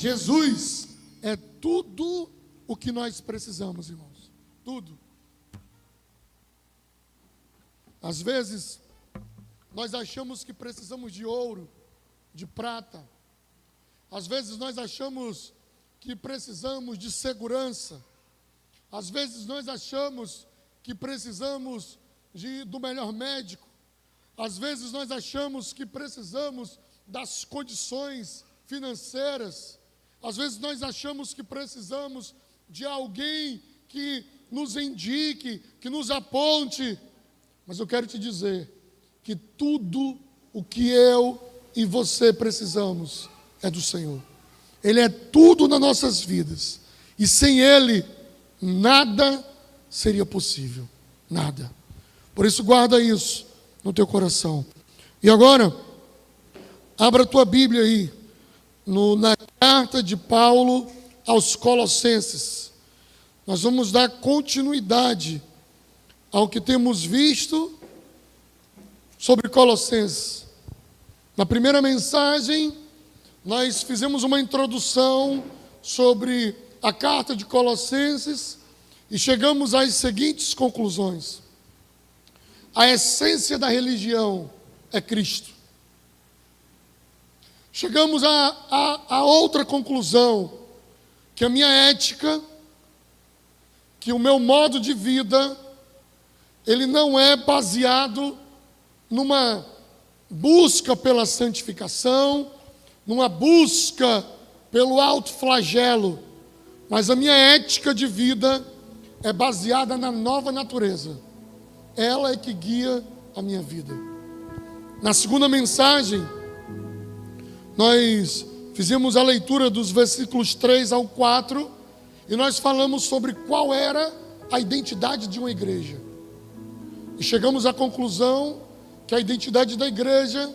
Jesus é tudo o que nós precisamos, irmãos. Tudo. Às vezes, nós achamos que precisamos de ouro, de prata. Às vezes, nós achamos que precisamos de segurança. Às vezes, nós achamos que precisamos do melhor médico. Às vezes, nós achamos que precisamos das condições financeiras. Às vezes, nós achamos que precisamos de alguém que nos indique, que nos aponte. Mas eu quero te dizer que tudo o que eu e você precisamos é do Senhor. Ele é tudo nas nossas vidas. E sem Ele, nada seria possível. Nada. Por isso, guarda isso no teu coração. E agora, abra a tua Bíblia aí, na carta de Paulo aos Colossenses. Nós vamos dar continuidade ao que temos visto sobre Colossenses. Na primeira mensagem, nós fizemos uma introdução sobre a carta de Colossenses e chegamos às seguintes conclusões. A essência da religião é Cristo. Chegamos a outra conclusão, que a minha ética, que o meu modo de vida, ele não é baseado numa busca pela santificação, numa busca pelo autoflagelo, mas a minha ética de vida é baseada na nova natureza. Ela é que guia a minha vida. Na segunda mensagem, nós fizemos a leitura dos versículos 3 ao 4 e nós falamos sobre qual era a identidade de uma igreja. E chegamos à conclusão que a identidade da igreja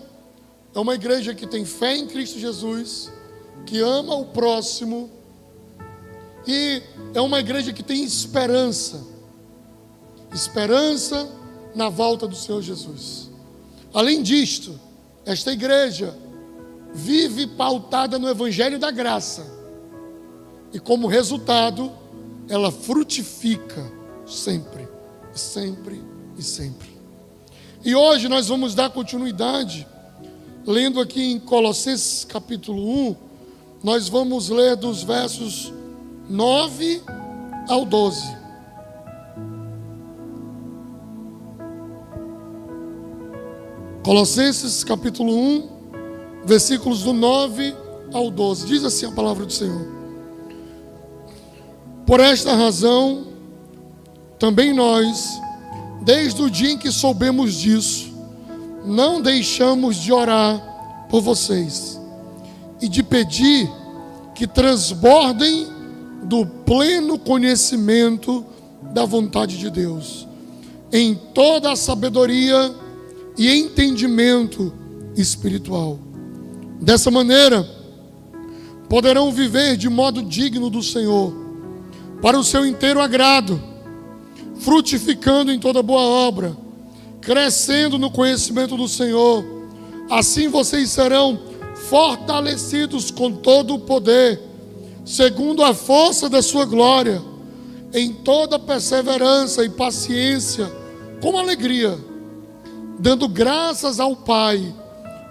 é uma igreja que tem fé em Cristo Jesus, que ama o próximo e é uma igreja que tem esperança. Esperança na volta do Senhor Jesus. Além disto, esta igreja vive pautada no Evangelho da Graça. E como resultado, ela frutifica sempre, sempre e sempre. E hoje nós vamos dar continuidade, lendo aqui em Colossenses capítulo 1, nós vamos ler dos versos 9 ao 12. Colossenses capítulo 1, versículos do 9 ao 12. Diz assim a palavra do Senhor. Por esta razão, também nós, desde o dia em que soubemos disso, não deixamos de orar por vocês e de pedir que transbordem do pleno conhecimento da vontade de Deus, em toda a sabedoria e entendimento espiritual. Dessa maneira, poderão viver de modo digno do Senhor, para o seu inteiro agrado, frutificando em toda boa obra, crescendo no conhecimento do Senhor. Assim vocês serão fortalecidos com todo o poder, segundo a força da sua glória, em toda perseverança e paciência, com alegria, dando graças ao Pai,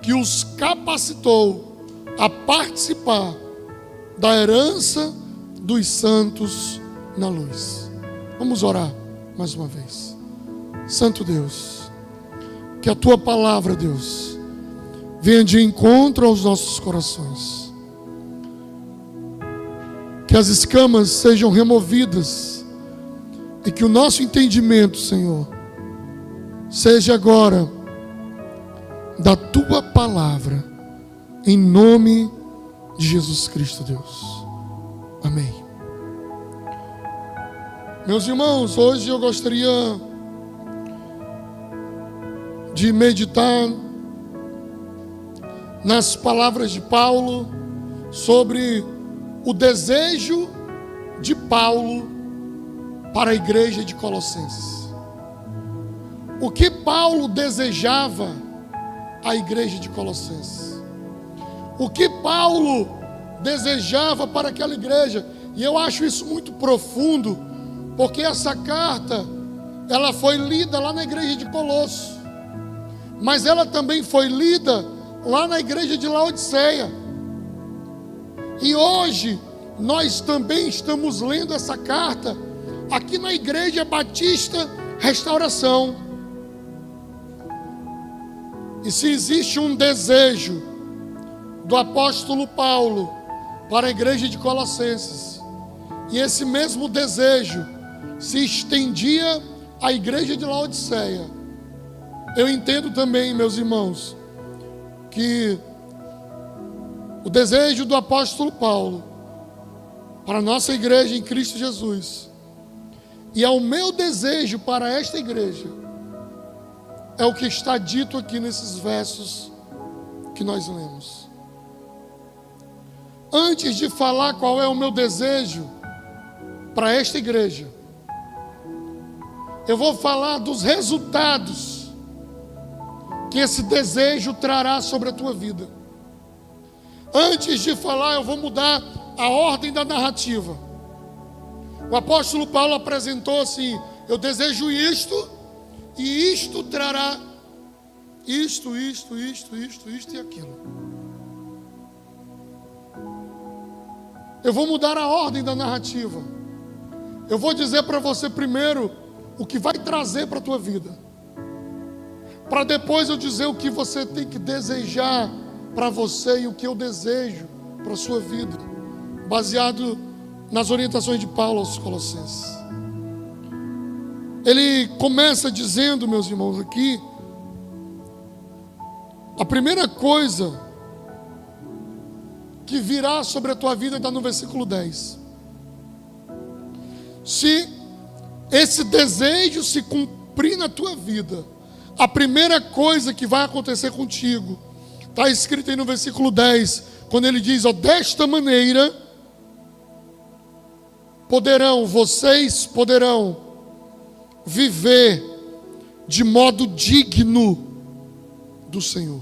que os capacitou a participar da herança dos santos na luz. Vamos orar mais uma vez. Santo Deus, que a Tua palavra, Deus, venha de encontro aos nossos corações. Que as escamas sejam removidas e que o nosso entendimento, Senhor, seja agora da Tua palavra, em nome de Jesus Cristo, Deus. Amém. Meus irmãos, hoje eu gostaria de meditar nas palavras de Paulo sobre o desejo de Paulo para a igreja de Colossenses. O que Paulo desejava à igreja de Colossenses? O que Paulo desejava para aquela igreja. E eu acho isso muito profundo, porque essa carta, ela foi lida lá na igreja de Colosso, mas ela também foi lida lá na igreja de Laodiceia. E hoje nós também estamos lendo essa carta aqui na Igreja Batista Restauração. E se existe um desejo do apóstolo Paulo para a igreja de Colossenses, e esse mesmo desejo se estendia à igreja de Laodiceia, eu entendo também, meus irmãos, que o desejo do apóstolo Paulo para a nossa igreja em Cristo Jesus, e é o meu desejo para esta igreja, é o que está dito aqui nesses versos que nós lemos. Antes de falar qual é o meu desejo para esta igreja, eu vou falar dos resultados que esse desejo trará sobre a tua vida. Antes de falar, eu vou mudar a ordem da narrativa. O apóstolo Paulo apresentou assim: eu desejo isto, e isto trará isto e aquilo. Eu vou mudar a ordem da narrativa. Eu vou dizer para você primeiro o que vai trazer para a tua vida, para depois eu dizer o que você tem que desejar para você e o que eu desejo para a sua vida, baseado nas orientações de Paulo aos Colossenses. Ele começa dizendo, meus irmãos, aqui, a primeira coisa que virá sobre a tua vida está no versículo 10. Se esse desejo se cumprir na tua vida, a primeira coisa que vai acontecer contigo está escrito aí no versículo 10, quando ele diz: ó, desta maneira vocês poderão viver de modo digno do Senhor.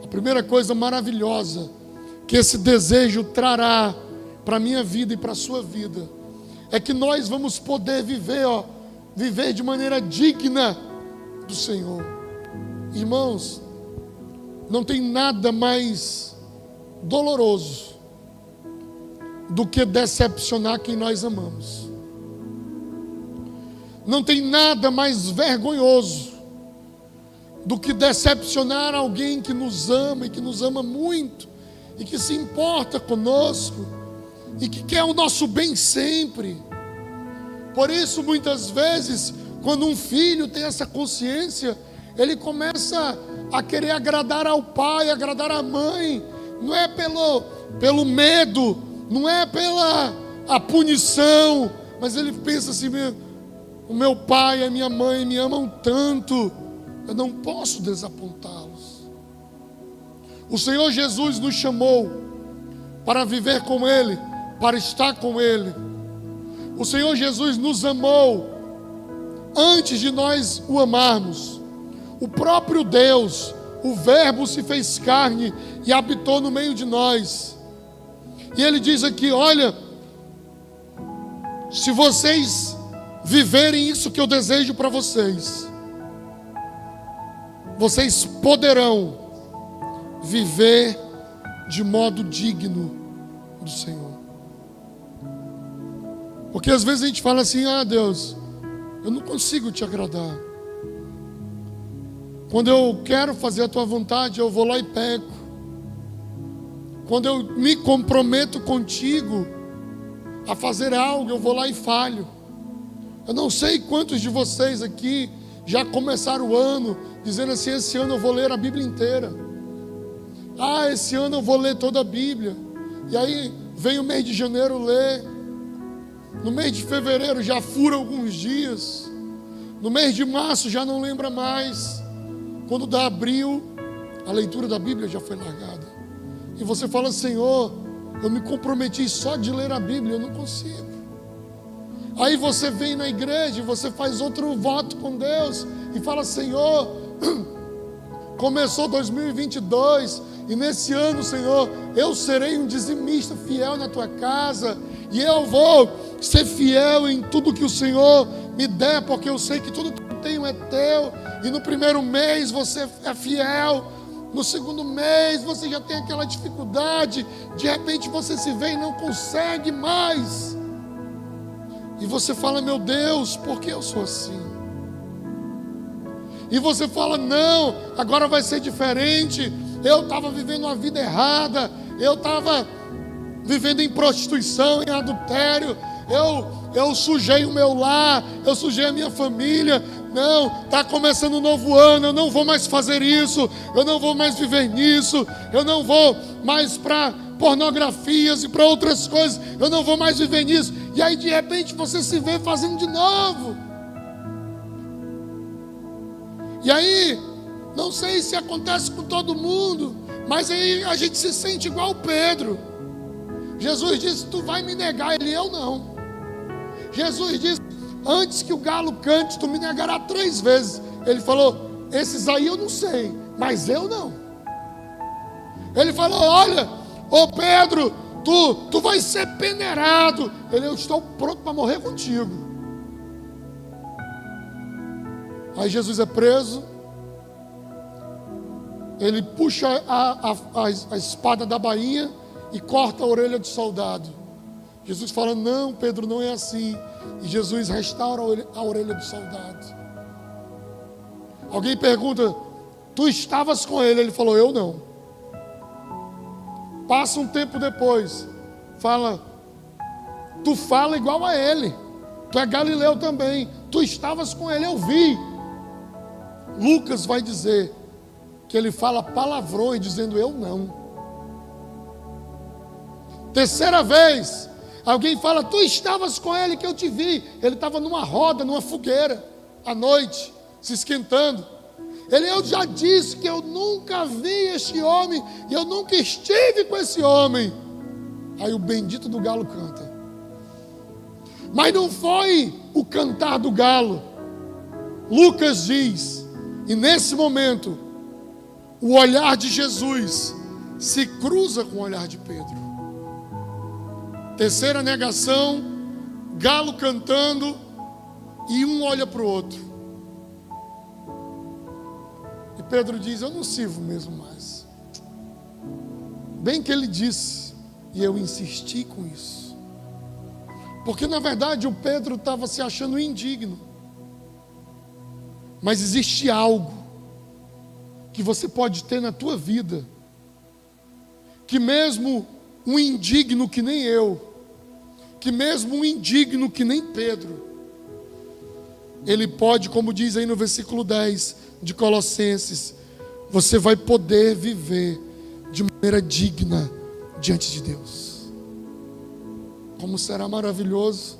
A primeira coisa maravilhosa que esse desejo trará para a minha vida e para a sua vida é que nós vamos poder viver de maneira digna do Senhor. Irmãos, não tem nada mais doloroso do que decepcionar quem nós amamos. Não tem nada mais vergonhoso do que decepcionar alguém que nos ama e que nos ama muito e que se importa conosco e que quer o nosso bem sempre. Por isso, muitas vezes, quando um filho tem essa consciência, ele começa a querer agradar ao pai, agradar à mãe. Não é pelo medo, não é pela a punição, mas ele pensa assim: o meu pai e a minha mãe me amam tanto, eu não posso desapontá-los. O Senhor Jesus nos chamou para viver com Ele, para estar com Ele. O Senhor Jesus nos amou antes de nós o amarmos. O próprio Deus, o Verbo, se fez carne e habitou no meio de nós. E Ele diz aqui: olha, se vocês viverem isso que eu desejo para vocês, vocês poderão viver de modo digno do Senhor. Porque às vezes a gente fala assim: ah, Deus, eu não consigo te agradar. Quando eu quero fazer a tua vontade, eu vou lá e peco. Quando eu me comprometo contigo a fazer algo, eu vou lá e falho. Eu não sei quantos de vocês aqui já começaram o ano dizendo assim: esse ano eu vou ler a Bíblia inteira. Ah, esse ano eu vou ler toda a Bíblia. E aí vem o mês de janeiro ler. No mês de fevereiro já fura alguns dias. No mês de março já não lembra mais. Quando dá abril, a leitura da Bíblia já foi largada. E você fala: Senhor, eu me comprometi só de ler a Bíblia, eu não consigo. Aí você vem na igreja e você faz outro voto com Deus e fala: Senhor, começou 2022 E nesse ano, Senhor, eu serei um dizimista fiel na tua casa. E eu vou ser fiel em tudo que o Senhor me der, porque eu sei que tudo que eu tenho é teu. E no primeiro mês você é fiel. No segundo mês você já tem aquela dificuldade. De repente você se vê e não consegue mais. E você fala, meu Deus, por que eu sou assim? E você fala, não, agora vai ser diferente. Eu estava vivendo uma vida errada. Eu estava vivendo em prostituição, em adultério. Eu sujei o meu lar, eu sujei a minha família. Não, está começando um novo ano, eu não vou mais fazer isso, eu não vou mais viver nisso, eu não vou mais para pornografias e para outras coisas, eu não vou mais viver nisso. E aí de repente você se vê fazendo de novo. E aí, não sei se acontece com todo mundo, mas aí a gente se sente igual Pedro. Jesus disse, tu vai me negar. Ele, eu não. Jesus disse, antes que o galo cante, tu me negará 3 vezes. Ele falou, esses aí eu não sei, mas eu não. Ele falou, olha, ô Pedro, tu vai ser peneirado. Ele, eu estou pronto para morrer contigo. Aí Jesus é preso. Ele puxa a espada da bainha e corta a orelha do soldado. Jesus fala, não, Pedro, não é assim. E Jesus restaura a orelha do soldado. Alguém pergunta, tu estavas com ele? Ele falou, eu não. Passa um tempo depois, fala, tu fala igual a ele. Tu é Galileu também. Tu estavas com ele, eu vi. Lucas vai dizer que ele fala palavrões dizendo eu não. Terceira vez, alguém fala, tu estavas com ele que eu te vi. Ele estava numa roda, numa fogueira, à noite, se esquentando. Ele, eu já disse que eu nunca vi este homem, e eu nunca estive com esse homem. Aí o bendito do galo canta. Mas não foi o cantar do galo. Lucas diz, e nesse momento, o olhar de Jesus se cruza com o olhar de Pedro. Terceira negação, galo cantando, e um olha para o outro. E Pedro diz, eu não sirvo mesmo mais. Bem que ele disse, e eu insisti com isso. Porque na verdade o Pedro estava se achando indigno. Mas existe algo que você pode ter na tua vida, que mesmo um indigno que nem eu, que mesmo um indigno que nem Pedro, ele pode, como diz aí no versículo 10 de Colossenses, você vai poder viver de maneira digna diante de Deus. Como será maravilhoso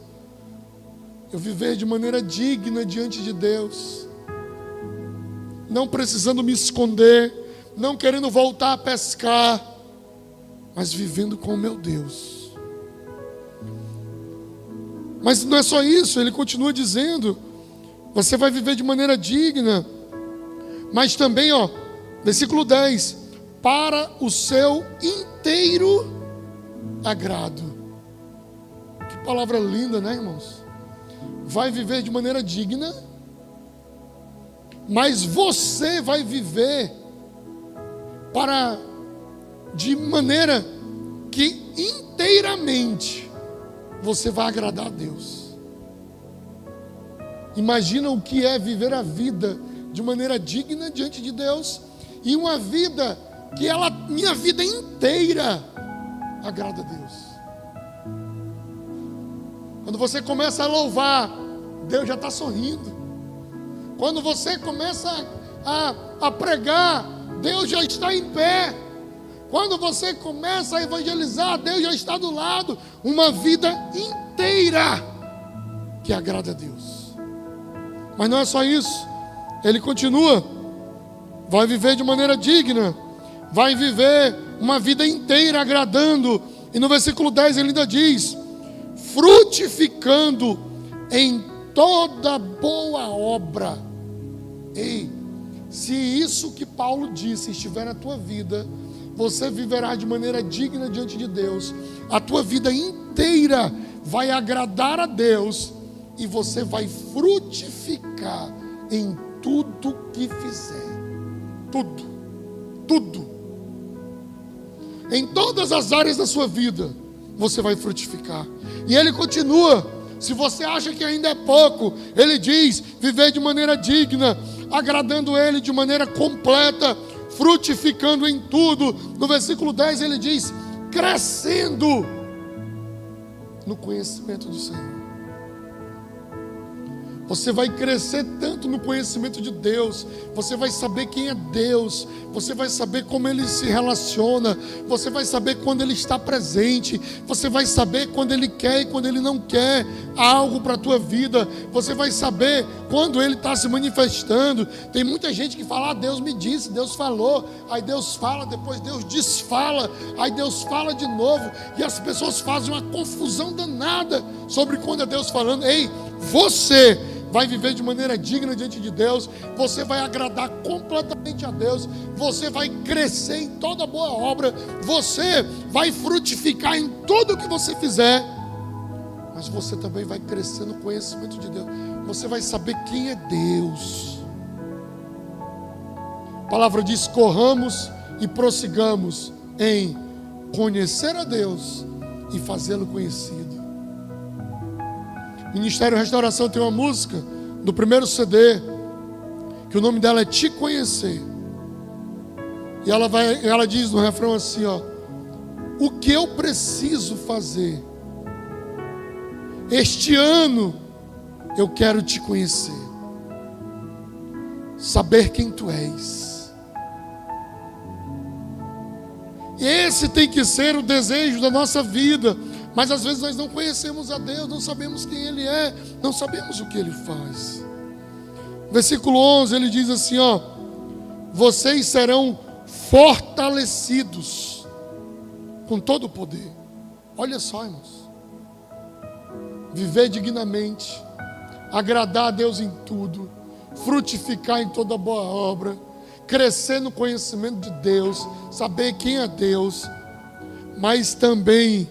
eu viver de maneira digna diante de Deus, não precisando me esconder, não querendo voltar a pescar, mas vivendo com o meu Deus. Mas não é só isso, ele continua dizendo, você vai viver de maneira digna, mas também, versículo 10, para o seu inteiro agrado. Que palavra linda, né, irmãos? Vai viver de maneira digna, mas você vai viver de maneira que inteiramente você vai agradar a Deus. Imagina o que é viver a vida de maneira digna diante de Deus, e uma vida que minha vida inteira agrada a Deus. Quando você começa a louvar, Deus já está sorrindo. Quando você começa a pregar, Deus já está em pé. Quando você começa a evangelizar, Deus já está do lado. Uma vida inteira que agrada a Deus. Mas não é só isso. Ele continua. Vai viver de maneira digna. Vai viver uma vida inteira agradando. E no versículo 10 ele ainda diz, frutificando em toda boa obra. Ei, se isso que Paulo disse estiver na tua vida, você viverá de maneira digna diante de Deus. A tua vida inteira vai agradar a Deus e você vai frutificar em tudo que fizer. Tudo, tudo. Em todas as áreas da sua vida, você vai frutificar. E ele continua, se você acha que ainda é pouco, ele diz, viver de maneira digna, agradando ele de maneira completa, frutificando em tudo. No versículo 10 ele diz, crescendo no conhecimento do Senhor. Você vai crescer tanto no conhecimento de Deus, você vai saber quem é Deus, você vai saber como Ele se relaciona, você vai saber quando Ele está presente, você vai saber quando Ele quer e quando Ele não quer algo para a tua vida, você vai saber quando Ele está se manifestando. Tem muita gente que fala, Deus me disse, Deus falou, aí Deus fala, depois Deus desfala, aí Deus fala de novo, e as pessoas fazem uma confusão danada sobre quando é Deus falando. Ei, você vai viver de maneira digna diante de Deus, você vai agradar completamente a Deus, você vai crescer em toda boa obra, você vai frutificar em tudo que você fizer, mas você também vai crescer no conhecimento de Deus, você vai saber quem é Deus. A palavra diz, corramos e prossigamos em conhecer a Deus e fazê-lo conhecido. Ministério Restauração tem uma música do primeiro CD, que o nome dela é Te Conhecer. E ela diz no refrão assim, ó: o que eu preciso fazer? Este ano eu quero te conhecer, saber quem tu és. Esse tem que ser o desejo da nossa vida. Mas às vezes nós não conhecemos a Deus, não sabemos quem Ele é, não sabemos o que Ele faz. Versículo 11, ele diz assim, ó: vocês serão fortalecidos com todo o poder. Olha só, irmãos. Viver dignamente, agradar a Deus em tudo, frutificar em toda boa obra, crescer no conhecimento de Deus, saber quem é Deus, mas também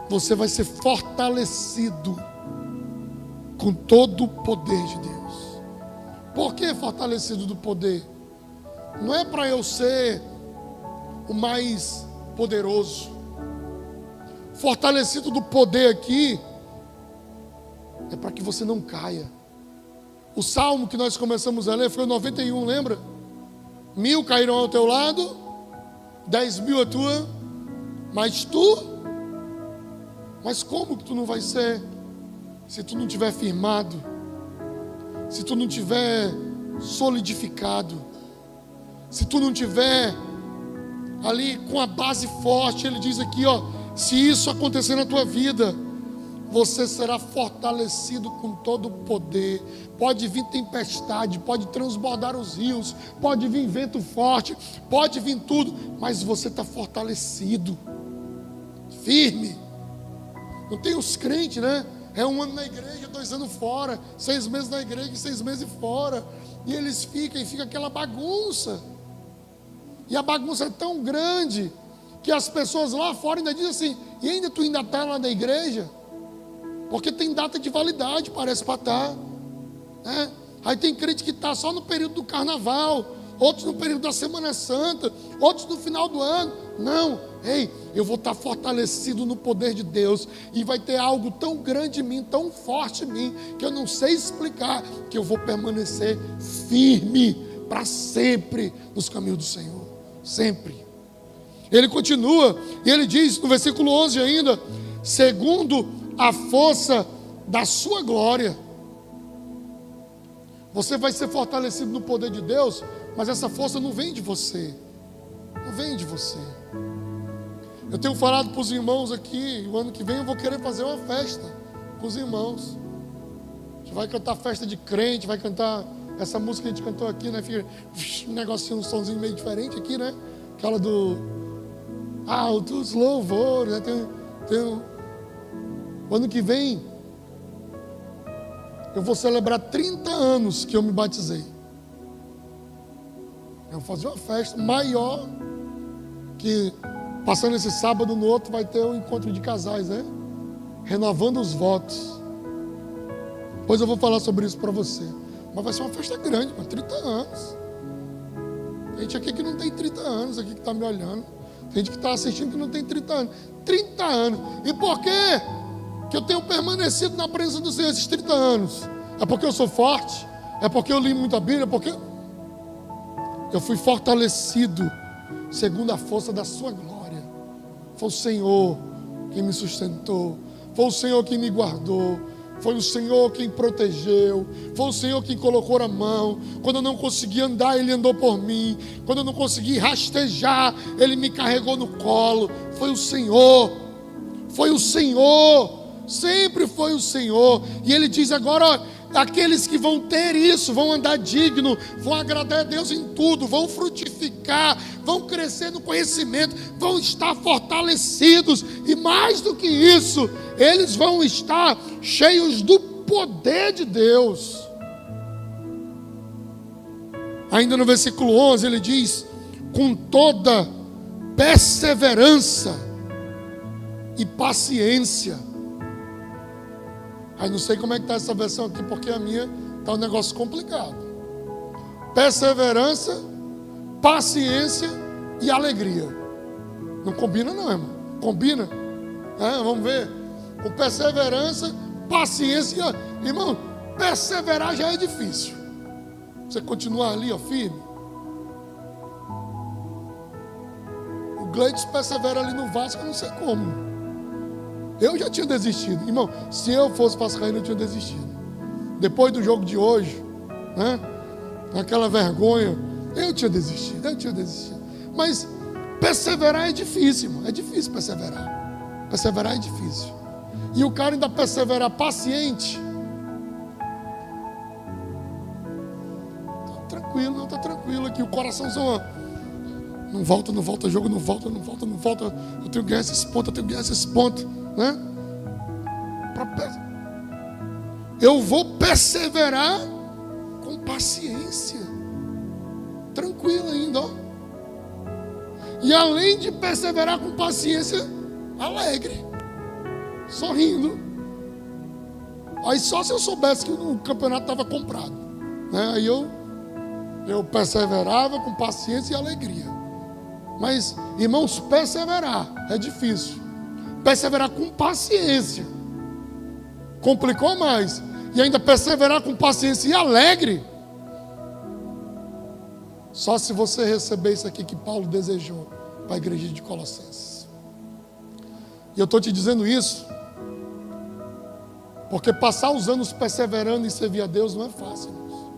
você vai ser fortalecido com todo o poder de Deus. Por que fortalecido do poder? Não é para eu ser o mais poderoso. Fortalecido do poder aqui é para que você não caia. O salmo que nós começamos a ler foi o 91, lembra? 1000 cairão ao teu lado, 10.000 à tua, mas como que tu não vai ser, se tu não tiver firmado, se tu não tiver solidificado, se tu não tiver ali com a base forte? Ele diz aqui, ó: se isso acontecer na tua vida, você será fortalecido com todo o poder. Pode vir tempestade, pode transbordar os rios, pode vir vento forte, pode vir tudo, mas você está fortalecido, firme. Não tem os crentes, né? É 1 ano na igreja, 2 anos fora, 6 meses na igreja e 6 meses fora. E eles ficam aquela bagunça. E a bagunça é tão grande que as pessoas lá fora ainda dizem assim: e ainda tu ainda está lá na igreja? Porque tem data de validade, parece para estar. Né? Aí tem crente que está só no período do carnaval, outros no período da Semana Santa, outros no final do ano. Não, ei, eu vou estar fortalecido no poder de Deus, e vai ter algo tão grande em mim, tão forte em mim, que eu não sei explicar, que eu vou permanecer firme para sempre nos caminhos do Senhor, sempre. Ele continua, e ele diz no versículo 11 ainda: segundo a força da sua glória. Você vai ser fortalecido no poder de Deus, mas essa força não vem de você. Não vem de você. Eu tenho falado para os irmãos aqui, o ano que vem eu vou querer fazer uma festa com os irmãos. A gente vai cantar festa de crente, vai cantar essa música que a gente cantou aqui, né? Fica um negocinho, um somzinho meio diferente aqui, né? Aquela do altos louvores, né? O ano que vem eu vou celebrar 30 anos que eu me batizei. Eu vou fazer uma festa maior que passando esse sábado, no outro vai ter um encontro de casais, né? Renovando os votos. Depois eu vou falar sobre isso para você. Mas vai ser uma festa grande, 30 anos. Tem gente aqui que não tem 30 anos, aqui que está me olhando. Tem gente que está assistindo que não tem 30 anos. 30 anos. E por quê que eu tenho permanecido na presença do Senhor esses 30 anos? É porque eu sou forte? É porque eu li muita Bíblia? É porque eu fui fortalecido segundo a força da sua glória. Foi o Senhor quem me sustentou. Foi o Senhor quem me guardou. Foi o Senhor quem protegeu. Foi o Senhor quem colocou a mão. Quando eu não consegui andar, Ele andou por mim. Quando eu não consegui rastejar, Ele me carregou no colo. Foi o Senhor. Foi o Senhor. Sempre foi o Senhor. E Ele diz agora, ó, aqueles que vão ter isso, vão andar digno, vão agradar a Deus em tudo, vão frutificar, vão crescer no conhecimento, vão estar fortalecidos, e mais do que isso, eles vão estar cheios do poder de Deus. Ainda no versículo 11 ele diz: com toda perseverança e paciência. Aí não sei como é que está essa versão aqui, porque a minha está um negócio complicado. Perseverança, paciência e alegria. Não combina não, irmão. Combina? Vamos ver. Com perseverança, paciência. Irmão, perseverar já é difícil. Você continuar ali, ó, firme. O Gleides persevera ali no Vasco, eu não sei como. Eu já tinha desistido. Irmão, se eu fosse vascaíno, eu tinha desistido. Depois do jogo de hoje, né? Aquela vergonha, eu tinha desistido. Mas perseverar é difícil, irmão. É difícil perseverar. Perseverar é difícil. E o cara ainda persevera paciente. Tá tranquilo aqui. O coraçãozão, ó. Não volta, jogo não volta. Eu tenho que ganhar esses pontos, né? Eu vou perseverar com paciência, tranquilo ainda, ó. E além de perseverar com paciência, alegre, sorrindo. Aí só se eu soubesse que o campeonato estava comprado, né? Aí eu perseverava com paciência e alegria. Mas, irmãos, perseverar é difícil. Perseverar com paciência complicou mais. E ainda perseverar com paciência e alegre, só se você receber isso aqui que Paulo desejou para a igreja de Colossenses. E eu estou te dizendo isso porque passar os anos perseverando em servir a Deus não é fácil, irmãos.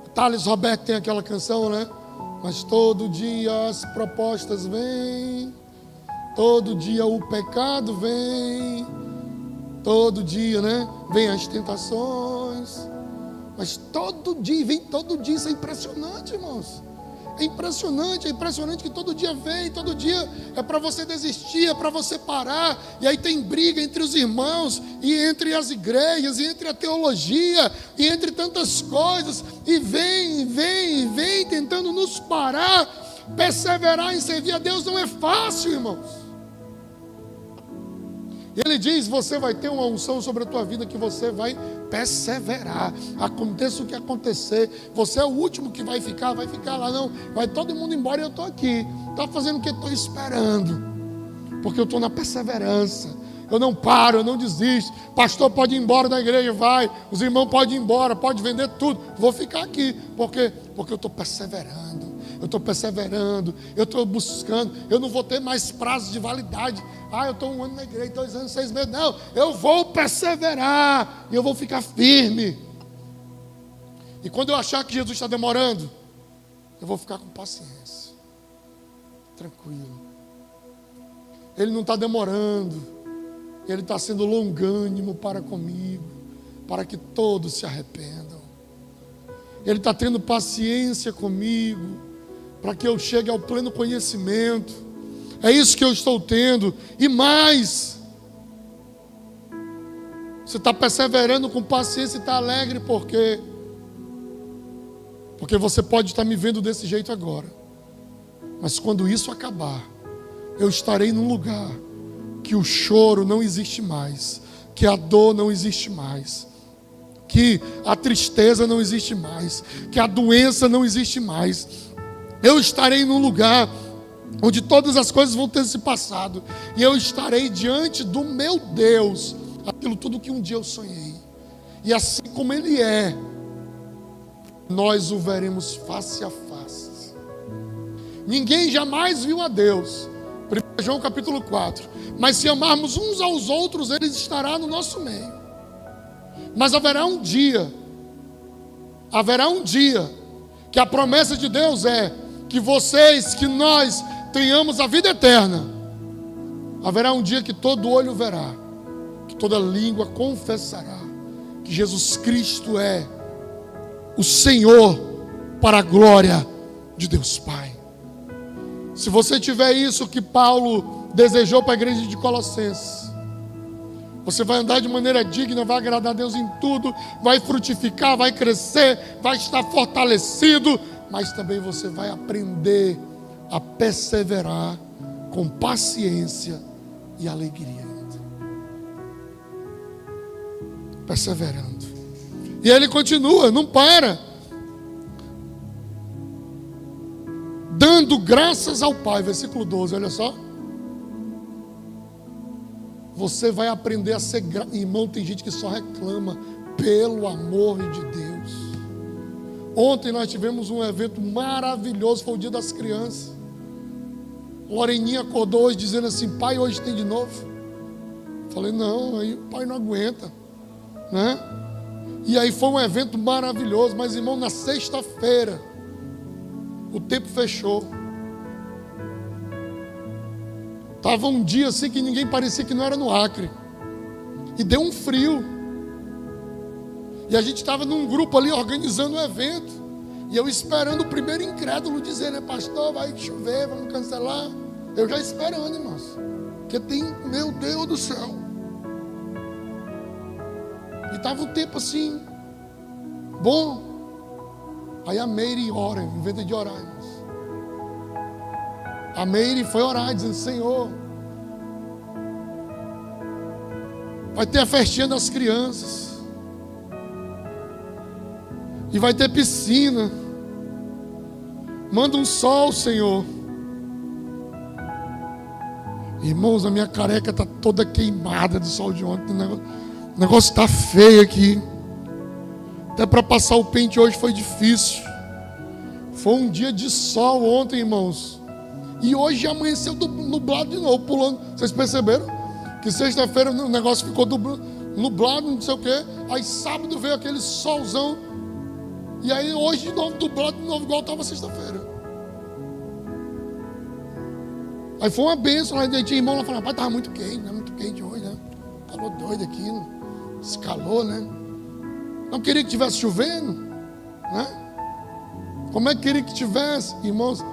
O Thales Roberto tem aquela canção, né? Mas todo dia as propostas vêm, todo dia o pecado vem, todo dia, né? Vem as tentações, mas todo dia, vem todo dia. Isso é impressionante, irmãos. É impressionante que todo dia vem, todo dia é para você desistir, é para você parar. E aí tem briga entre os irmãos, e entre as igrejas, e entre a teologia, e entre tantas coisas. E vem tentando nos parar. Perseverar em servir a Deus não é fácil, irmãos. Ele diz: você vai ter uma unção sobre a tua vida que você vai perseverar. Aconteça o que acontecer, você é o último que vai ficar lá não. Vai todo mundo embora e eu estou aqui. Está fazendo o que? Estou esperando. Porque eu estou na perseverança. Eu não paro, eu não desisto. Pastor pode ir embora da igreja, vai. Os irmãos podem ir embora, pode vender tudo. Vou ficar aqui. Por quê? Porque eu estou perseverando. Eu estou buscando. Eu não vou ter mais prazo de validade. Eu estou 1 ano na igreja, 2 anos, 6 meses. Não, eu vou perseverar. E eu vou ficar firme. E quando eu achar que Jesus está demorando, eu vou ficar com paciência, tranquilo. Ele não está demorando. Ele está sendo longânimo para comigo, para que todos se arrependam. Ele está tendo paciência comigo, para que eu chegue ao pleno conhecimento. É isso que eu estou tendo. E mais, você está perseverando com paciência e está alegre, porque você pode estar me vendo desse jeito agora, Mas quando isso acabar, eu estarei num lugar que o choro não existe mais, que a dor não existe mais, que a tristeza não existe mais, que a doença não existe mais. Eu estarei num lugar onde todas as coisas vão ter se passado, e eu estarei diante do meu Deus, aquilo tudo que um dia eu sonhei. E assim como Ele é, nós o veremos face a face. Ninguém jamais viu a Deus. 1 João capítulo 4. Mas se amarmos uns aos outros, Ele estará no nosso meio. Mas haverá um dia que a promessa de Deus é que vocês, que nós tenhamos a vida eterna. Haverá um dia que todo olho verá, que toda língua confessará que Jesus Cristo é o Senhor, para a glória de Deus Pai. Se você tiver isso que Paulo desejou para a igreja de Colossenses, você vai andar de maneira digna, vai agradar a Deus em tudo, vai frutificar, vai crescer, vai estar fortalecido, mas também você vai aprender a perseverar com paciência e alegria. Perseverando. E ele continua, não para. Dando graças ao Pai, versículo 12, olha só. Você vai aprender a ser grato. Irmão, tem gente que só reclama, pelo amor de Deus. Ontem nós tivemos um evento maravilhoso, foi o Dia das Crianças. Loreninha acordou hoje dizendo assim: pai, hoje tem de novo. Falei, não, aí o pai não aguenta, né? E aí foi um evento maravilhoso, mas irmão, na sexta-feira o tempo fechou. Estava um dia assim que ninguém parecia que não era no Acre. E deu um frio. E a gente estava num grupo ali organizando o evento. E eu esperando o primeiro incrédulo dizer, né, pastor, vai chover, vamos cancelar. Eu já esperando, irmãos. Porque tem, meu Deus do céu. E estava um tempo assim, bom. Aí a Meire ora, inventa de orar, irmãos. A Meire foi orar, dizendo, Senhor, vai ter a festinha das crianças. E vai ter piscina. Manda um sol, Senhor. Irmãos, a minha careca está toda queimada do sol de ontem. O negócio está feio aqui. Até para passar o pente hoje foi difícil. Foi um dia de sol ontem, irmãos. E hoje amanheceu nublado de novo, pulando. Vocês perceberam? Que sexta-feira o negócio ficou nublado, não sei o quê. Aí sábado veio aquele solzão. E aí hoje de novo nublado, de novo igual estava sexta-feira. Aí foi uma bênção. Aí tinha irmão lá falando, rapaz, estava muito quente, né? Muito quente hoje, né? Calor doido aqui, esse calor, né? Não queria que tivesse chovendo, né? Como é que queria que tivesse? Irmãos,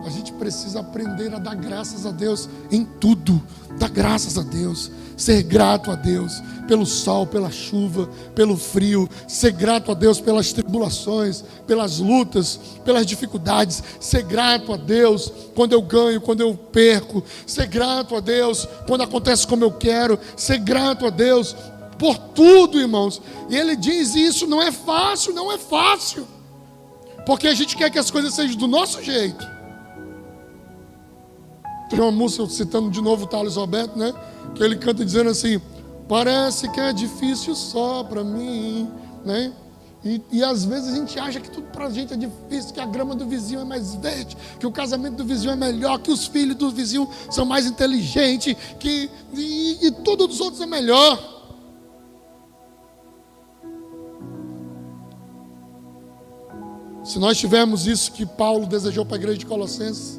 a gente precisa aprender a dar graças a Deus em tudo. Dar graças a Deus. Ser grato a Deus pelo sol, pela chuva, pelo frio. Ser grato a Deus pelas tribulações, pelas lutas, pelas dificuldades. Ser grato a Deus quando eu ganho, quando eu perco. Ser grato a Deus quando acontece como eu quero. Ser grato a Deus por tudo, irmãos. E ele diz isso, não é fácil, não é fácil. Porque a gente quer que as coisas sejam do nosso jeito. Tem uma música, citando de novo o Thales Roberto, né? Que ele canta dizendo assim, parece que é difícil só para mim, né? E às vezes a gente acha que tudo pra gente é difícil, que a grama do vizinho é mais verde, que o casamento do vizinho é melhor, que os filhos do vizinho são mais inteligentes, e tudo dos outros é melhor. Se nós tivermos isso que Paulo desejou para a igreja de Colossenses,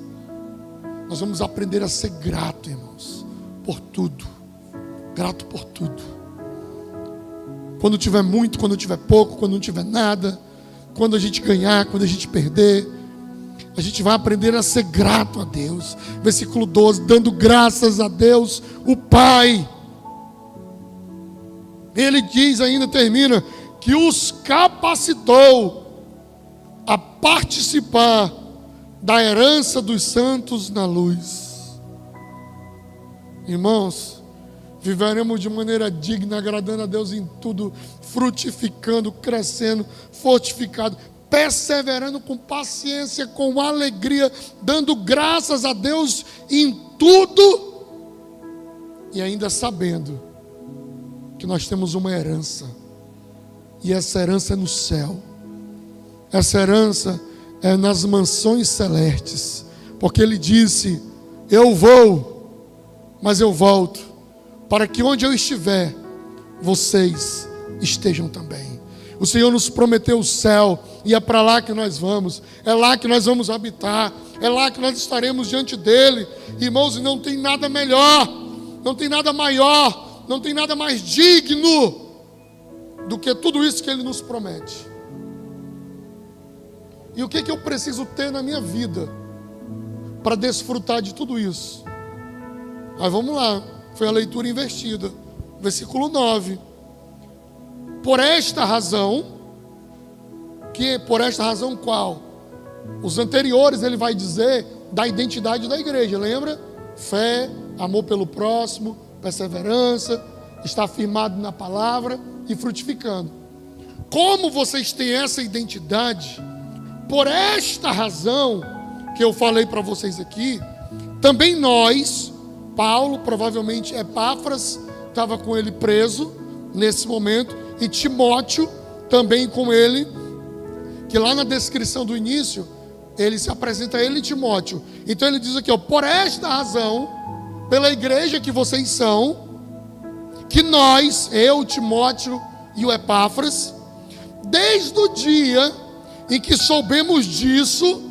nós vamos aprender a ser grato, irmãos, por tudo. Grato por tudo. Quando tiver muito, quando tiver pouco, quando não tiver nada, quando a gente ganhar, quando a gente perder, a gente vai aprender a ser grato a Deus. Versículo 12, dando graças a Deus, o Pai. Ele diz ainda, termina, que os capacitou a participar da herança dos santos na luz. Irmãos, viveremos de maneira digna, agradando a Deus em tudo, frutificando, crescendo, fortificado, perseverando com paciência, com alegria, dando graças a Deus em tudo, e ainda sabendo que nós temos uma herança, e essa herança é no céu, essa herança é nas mansões celestes, porque Ele disse: eu vou, mas eu volto, para que onde eu estiver, vocês estejam também. O Senhor nos prometeu o céu, e é para lá que nós vamos, é lá que nós vamos habitar, é lá que nós estaremos diante dEle. Irmãos, não tem nada melhor, não tem nada maior, não tem nada mais digno do que tudo isso que Ele nos promete. E o que eu preciso ter na minha vida para desfrutar de tudo isso? Mas vamos lá, foi a leitura invertida, versículo 9. Por esta razão qual? Os anteriores ele vai dizer da identidade da igreja, lembra? Fé, amor pelo próximo, perseverança, está firmado na palavra e frutificando. Como vocês têm essa identidade, por esta razão que eu falei para vocês aqui, também nós, Paulo, provavelmente Epáfras, estava com ele preso nesse momento, e Timóteo também com ele, que lá na descrição do início, ele se apresenta ele e Timóteo. Então ele diz aqui, ó, por esta razão, pela igreja que vocês são, que nós, eu, Timóteo e o Epáfras, desde o dia em que soubemos disso,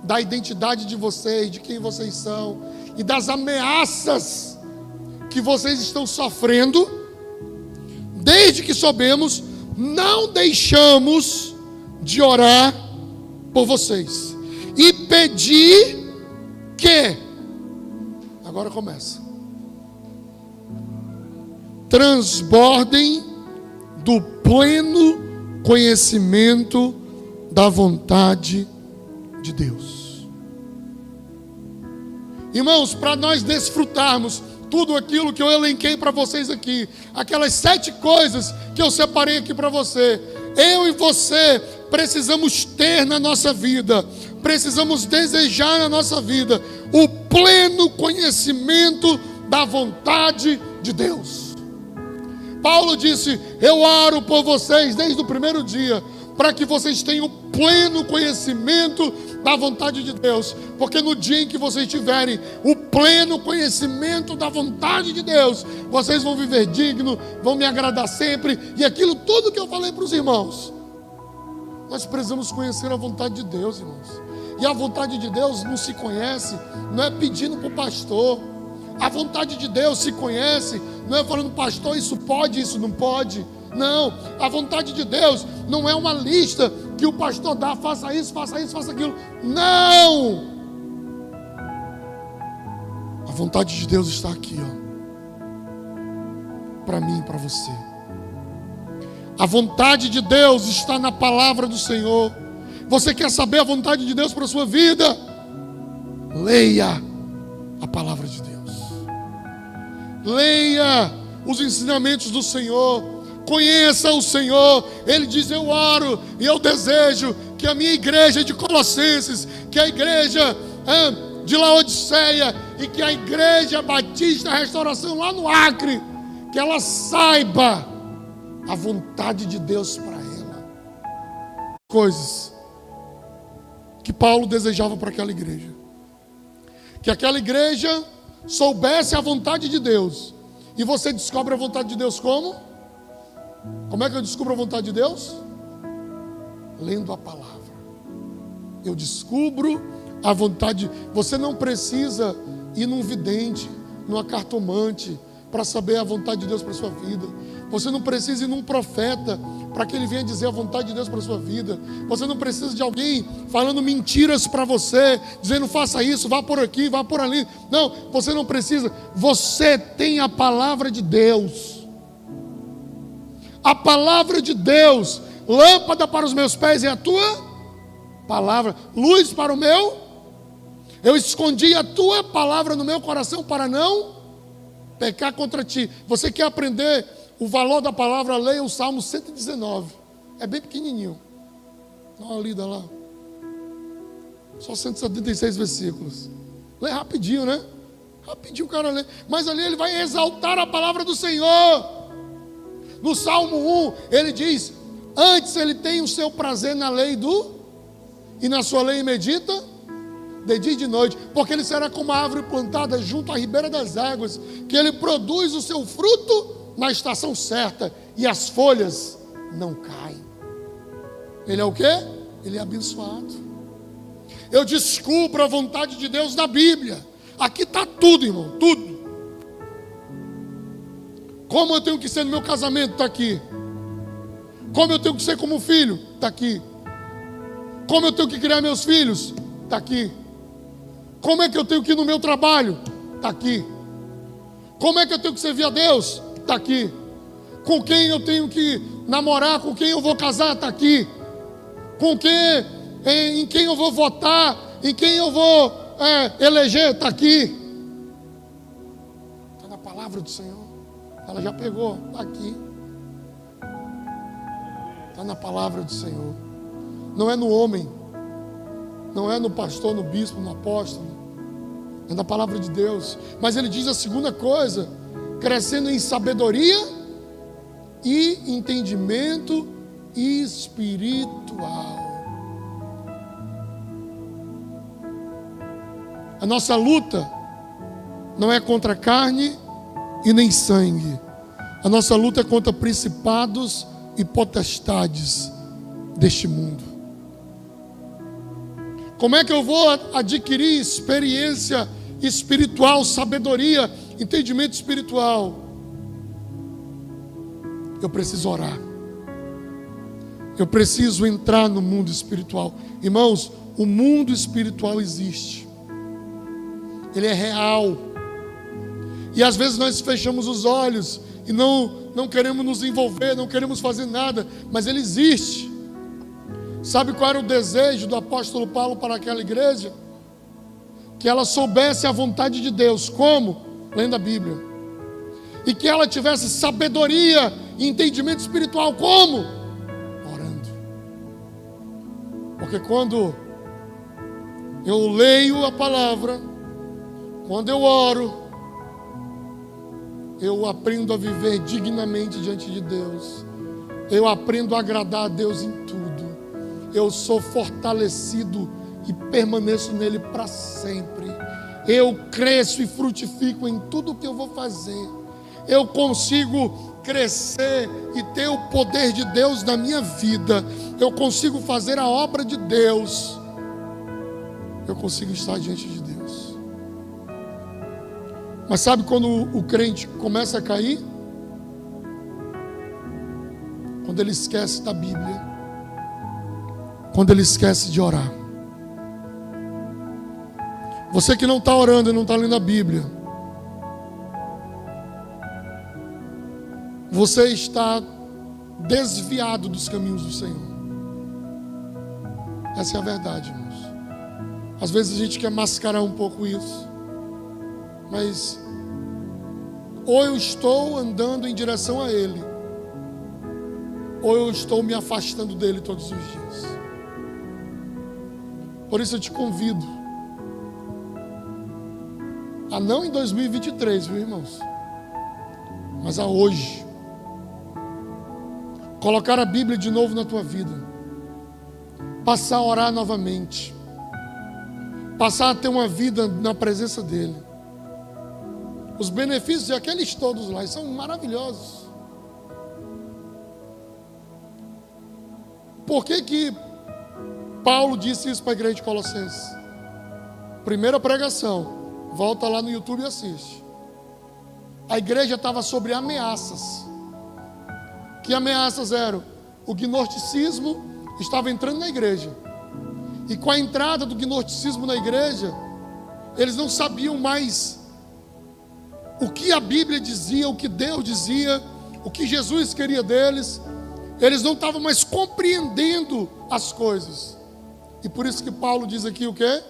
da identidade de vocês, de quem vocês são, e das ameaças que vocês estão sofrendo, desde que soubemos, não deixamos de orar por vocês e pedir que, agora começa, transbordem do pleno conhecimento da vontade de Deus. Irmãos, para nós desfrutarmos tudo aquilo que eu elenquei para vocês aqui, aquelas 7 coisas que eu separei aqui para você, eu e você precisamos ter na nossa vida, precisamos desejar na nossa vida o pleno conhecimento da vontade de Deus. Paulo disse: eu oro por vocês desde o primeiro dia, para que vocês tenham o pleno conhecimento da vontade de Deus, porque no dia em que vocês tiverem o pleno conhecimento da vontade de Deus, vocês vão viver digno, vão me agradar sempre, e aquilo tudo que eu falei para os irmãos. Nós precisamos conhecer a vontade de Deus, irmãos, e a vontade de Deus não se conhece, não é pedindo para o pastor. A vontade de Deus se conhece, não é falando, pastor, isso pode, isso não pode. Não, a vontade de Deus não é uma lista que o pastor dá, faça isso, faça aquilo. Não! A vontade de Deus está aqui, ó, para mim e para você. A vontade de Deus está na palavra do Senhor. Você quer saber a vontade de Deus para a sua vida? Leia a palavra de Deus. Leia os ensinamentos do Senhor. Conheça o Senhor. Ele diz: eu oro e eu desejo que a minha igreja de Colossenses, que a igreja de Laodiceia e que a igreja Batista Restauração lá no Acre, que ela saiba a vontade de Deus para ela. Coisas que Paulo desejava para aquela igreja, que aquela igreja soubesse a vontade de Deus. E você descobre a vontade de Deus como? Como é que eu descubro a vontade de Deus? Lendo a palavra. Eu descubro a vontade. Você não precisa ir num vidente, numa cartomante, para saber a vontade de Deus para a sua vida. Você não precisa ir num profeta para que ele venha dizer a vontade de Deus para a sua vida. Você não precisa de alguém falando mentiras para você, dizendo faça isso, vá por aqui, vá por ali. Não, você não precisa. Você tem a palavra de Deus. A palavra de Deus, lâmpada para os meus pés é a tua palavra, luz para o meu Eu escondi a tua palavra no meu coração para não pecar contra ti. Você quer aprender o valor da palavra? Leia o Salmo 119. É bem pequenininho. Dá uma lida lá. Só 176 versículos. Lê rapidinho, né? Rapidinho o cara lê. Mas ali ele vai exaltar a palavra do Senhor. No Salmo 1, ele diz: antes ele tem o seu prazer na lei e na sua lei medita de dia e de noite, porque ele será como a árvore plantada junto à ribeira das águas, que ele produz o seu fruto na estação certa, e as folhas não caem. Ele é o quê? Ele é abençoado. Eu descubro a vontade de Deus na Bíblia. Aqui está tudo, irmão, tudo. Como eu tenho que ser no meu casamento, está aqui. Como eu tenho que ser como filho, está aqui. Como eu tenho que criar meus filhos, está aqui. Como é que eu tenho que ir no meu trabalho, está aqui. Como é que eu tenho que servir a Deus, está aqui. Com quem eu tenho que namorar, com quem eu vou casar, está aqui. Em quem eu vou votar, em quem eu vou eleger, está aqui. Está na palavra do Senhor. Ela já pegou, está aqui. Está na palavra do Senhor. Não é no homem, não é no pastor, no bispo, no apóstolo. É na palavra de Deus. Mas ele diz a segunda coisa: crescendo em sabedoria e entendimento espiritual. A nossa luta não é contra carne e nem sangue. A nossa luta é contra principados e potestades deste mundo. Como é que eu vou adquirir experiência espiritual, sabedoria, entendimento espiritual? Eu preciso orar. Eu preciso entrar no mundo espiritual. Irmãos, o mundo espiritual existe. Ele é real. E às vezes nós fechamos os olhos e não queremos nos envolver, não queremos fazer nada, mas ele existe. Sabe qual era o desejo do apóstolo Paulo para aquela igreja? Que ela soubesse a vontade de Deus. Como? Lendo a Bíblia. E que ela tivesse sabedoria e entendimento espiritual. Como? Orando. Porque quando eu leio a palavra, quando eu oro, eu aprendo a viver dignamente diante de Deus. Eu aprendo a agradar a Deus em tudo. Eu sou fortalecido e permaneço nele para sempre. Eu cresço e frutifico em tudo que eu vou fazer. Eu consigo crescer e ter o poder de Deus na minha vida. Eu consigo fazer a obra de Deus. Eu consigo estar diante de Deus. Mas sabe quando o crente começa a cair? Quando ele esquece da Bíblia. Quando ele esquece de orar. Você que não está orando e não está lendo a Bíblia, você está desviado dos caminhos do Senhor. Essa é a verdade, irmãos. Às vezes a gente quer mascarar um pouco isso. Mas ou eu estou andando em direção a Ele, ou eu estou me afastando dEle todos os dias. Por isso eu te convido a não em 2023, viu, irmãos? Mas a hoje. Colocar a Bíblia de novo na tua vida. Passar a orar novamente. Passar a ter uma vida na presença dEle. Os benefícios, aqueles todos lá, são maravilhosos. Por que Paulo disse isso para a igreja de Colossenses? Primeira pregação. Volta lá no YouTube e assiste. A igreja estava sobre ameaças. Que ameaças eram? O gnosticismo estava entrando na igreja. E com a entrada do gnosticismo na igreja, eles não sabiam mais o que a Bíblia dizia, o que Deus dizia, o que Jesus queria deles. Eles não estavam mais compreendendo as coisas. E por isso que Paulo diz aqui o quê?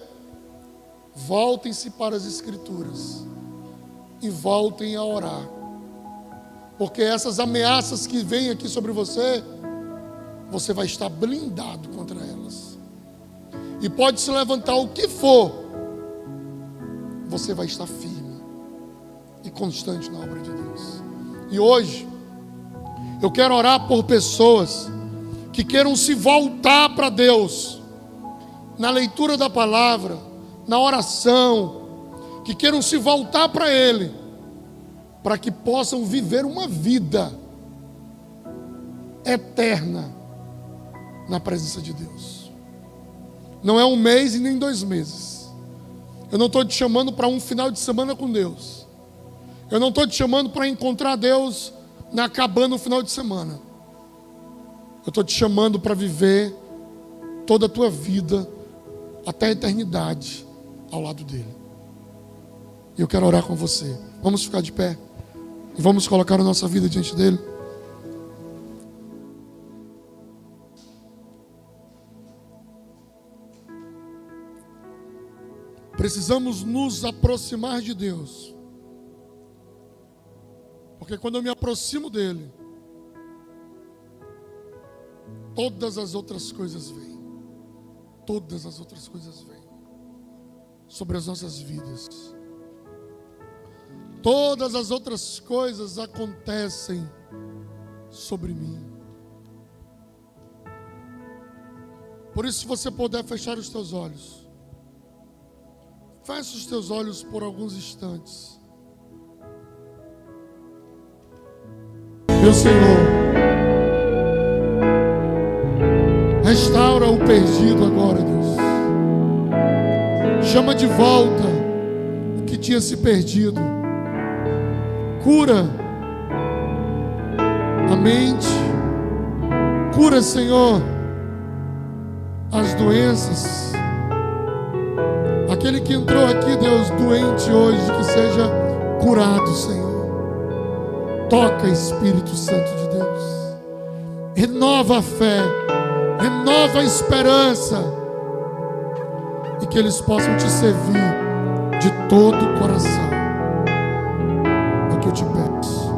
voltem-se para as Escrituras e voltem a orar. Porque essas ameaças que vêm aqui sobre você, você vai estar blindado contra elas. E pode se levantar o que for, você vai estar firme e constante na obra de Deus. E hoje, eu quero orar por pessoas que queiram se voltar para Deus, na leitura da palavra, na oração, que queiram se voltar para Ele, para que possam viver uma vida eterna na presença de Deus. Não é um mês e nem 2 meses. Eu não estou te chamando para um final de semana com Deus. Eu não estou te chamando para encontrar Deus na cabana no final de semana. Eu estou te chamando para viver toda a tua vida até a eternidade ao lado dele. E eu quero orar com você. Vamos ficar de pé e vamos colocar a nossa vida diante dele. Precisamos nos aproximar de Deus, porque quando eu me aproximo dele, todas as outras coisas vêm. Todas as outras coisas vêm sobre as nossas vidas. Todas as outras coisas acontecem sobre mim. Por isso, se você puder fechar os teus olhos, feche os teus olhos por alguns instantes. Meu Senhor, restaura o perdido agora, Deus. Chama de volta o que tinha se perdido. Cura a mente. Cura, Senhor, as doenças. Aquele que entrou aqui, Deus, doente hoje, que seja curado, Senhor. Toca, Espírito Santo de Deus. Renova a fé. Renova a esperança. E que eles possam te servir de todo o coração. É o que eu te peço.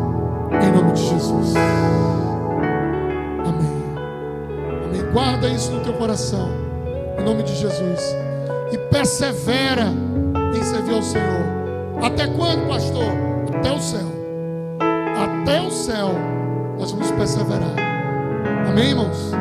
Em nome de Jesus. Amém. Amém. Guarda isso no teu coração. Em nome de Jesus. E persevera em servir ao Senhor. Até quando, pastor? Até o céu. Até o céu nós vamos perseverar. Amém, irmãos?